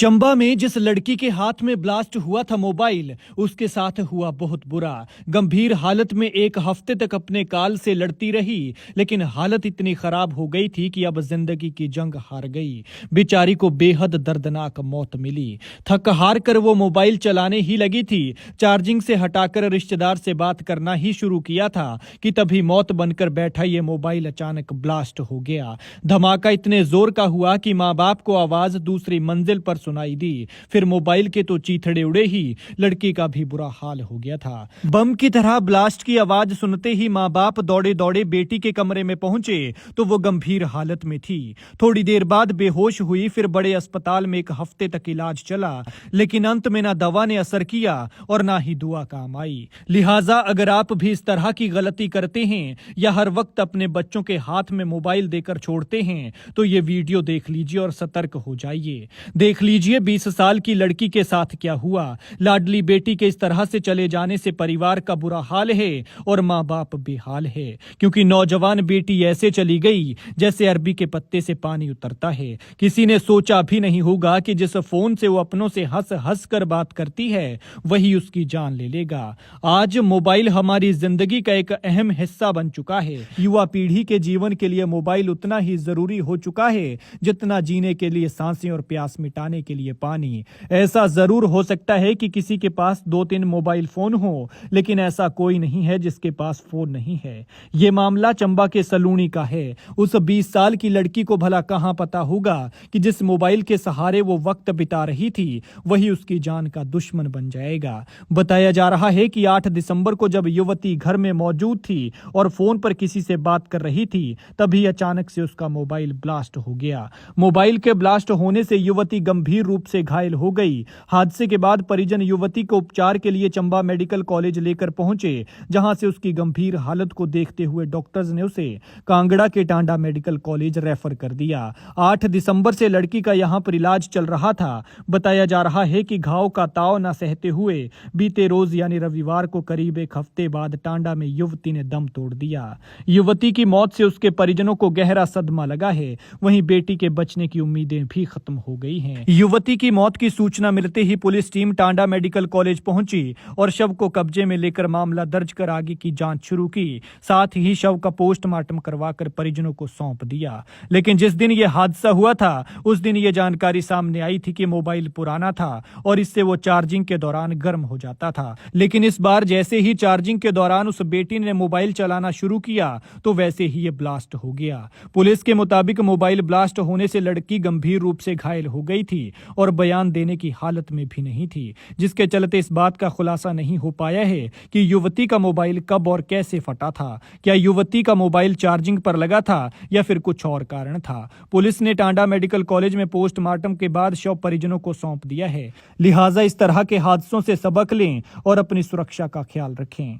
चंबा में जिस लड़की के हाथ में ब्लास्ट हुआ था मोबाइल, उसके साथ हुआ बहुत बुरा। गंभीर हालत में एक हफ्ते तक अपने काल से लड़ती रही, लेकिन हालत इतनी खराब हो गई थी कि अब जिंदगी की जंग हार गई। बेचारी को बेहद दर्दनाक मौत मिली। थक हार कर वो मोबाइल चलाने ही लगी थी। चार्जिंग से हटाकर रिश्तेदार से बात करना ही शुरू किया था कि तभी मौत बनकर बैठा ये मोबाइल अचानक ब्लास्ट हो गया। धमाका इतने जोर का हुआ कि माँ बाप को आवाज दूसरी मंजिल पर सुनाई दी। फिर मोबाइल के तो चीथड़े उड़े ही, लड़की का भी बुरा हाल हो गया था। बम की तरह ब्लास्ट की आवाज सुनते ही माँ बाप दौड़े दौड़े बेटी के कमरे में पहुंचे तो वो गंभीर हालत में थी। थोड़ी देर बाद बेहोश हुई, फिर बड़े अस्पताल में एक हफ्ते तक इलाज चला, लेकिन अंत में ना दवा ने असर किया और ना ही दुआ काम आई। लिहाजा अगर आप भी इस तरह की गलती करते हैं या हर वक्त अपने बच्चों के हाथ में मोबाइल देकर छोड़ते हैं तो ये वीडियो देख लीजिए और सतर्क हो जाइए। देख लीजिए 20 साल की लड़की के साथ क्या हुआ। लाडली बेटी के इस तरह से चले जाने से परिवार का बुरा हाल है और माँ बाप बेहाल है, क्योंकि नौजवान बेटी ऐसे चली गई जैसे अरबी के पत्ते से पानी उतरता है। किसी ने सोचा भी नहीं होगा कि जिस फोन से वो अपनों से हंस हंस कर बात करती है वही उसकी जान ले लेगा। आज मोबाइल हमारी जिंदगी का एक अहम हिस्सा बन चुका है। युवा पीढ़ी के जीवन के लिए मोबाइल उतना ही जरूरी हो चुका है जितना जीने के लिए सांसें और प्यास मिटाने के लिए पानी। ऐसा जरूर हो सकता है कि किसी के पास 2-3 मोबाइल फोन हो, लेकिन ऐसा कोई नहीं है जिसके पास फोन नहीं है। ये मामला चंबा के सलूनी का है। उस 20 साल की लड़की को भला कहां पता होगा कि जिस मोबाइल के सहारे वो वक्त बिता रही थी वही उसकी जान का दुश्मन बन जाएगा। बताया जा रहा है कि 8 दिसंबर को जब युवती घर में मौजूद थी और फोन पर किसी से बात कर रही थी, तभी अचानक से उसका मोबाइल ब्लास्ट हो गया। मोबाइल के ब्लास्ट होने से युवती गंभीर रूप से घायल हो गई। हादसे के बाद परिजन युवती को उपचार के लिए चंबा मेडिकल कॉलेज लेकर पहुंचे, जहां से उसकी गंभीर हालत को देखते हुए डॉक्टर्स ने उसे कांगड़ा के टांडा मेडिकल कॉलेज रेफर कर दिया। 8 दिसंबर से लड़की का यहां पर इलाज चल रहा था। बताया जा रहा है कि घाव का ताव न सहते हुए बीते रोज यानी रविवार को करीब एक हफ्ते बाद टांडा में युवती ने दम तोड़ दिया। युवती की मौत से उसके परिजनों को गहरा सदमा लगा है। वहीं बेटी के बचने की उम्मीदें भी खत्म हो गई हैं। युवती की मौत की सूचना मिलते ही police team Tanda medical college पहुंची और शव को कब्जे में लेकर मामला दर्ज कर आगे की जांच शुरू की। साथ ही शव का पोस्टमार्टम करवाकर परिजनों को सौंप दिया। लेकिन जिस दिन यह हादसा हुआ था उस दिन यह जानकारी सामने आई थी कि मोबाइल पुराना था और इससे वो चार्जिंग के दौरान गर्म हो जाता था। लेकिन इस बार जैसे ही चार्जिंग के दौरान उस बेटी ने मोबाइल चलाना शुरू किया तो वैसे ही ये ब्लास्ट हो गया। पुलिस के मुताबिक मोबाइल ब्लास्ट होने से लड़की गंभीर रूप से घायल हो गई थी और बयान देने की हालत में भी नहीं थी, जिसके चलते इस बात का खुलासा नहीं हो पाया है कि युवती का मोबाइल कब और कैसे फटा था। क्या युवती का मोबाइल चार्जिंग पर लगा था या फिर कुछ और कारण था। पुलिस ने टांडा मेडिकल कॉलेज में पोस्टमार्टम के बाद शव परिजनों को सौंप दिया है। लिहाजा इस तरह के हादसों से सबक लें और अपनी सुरक्षा का ख्याल रखें।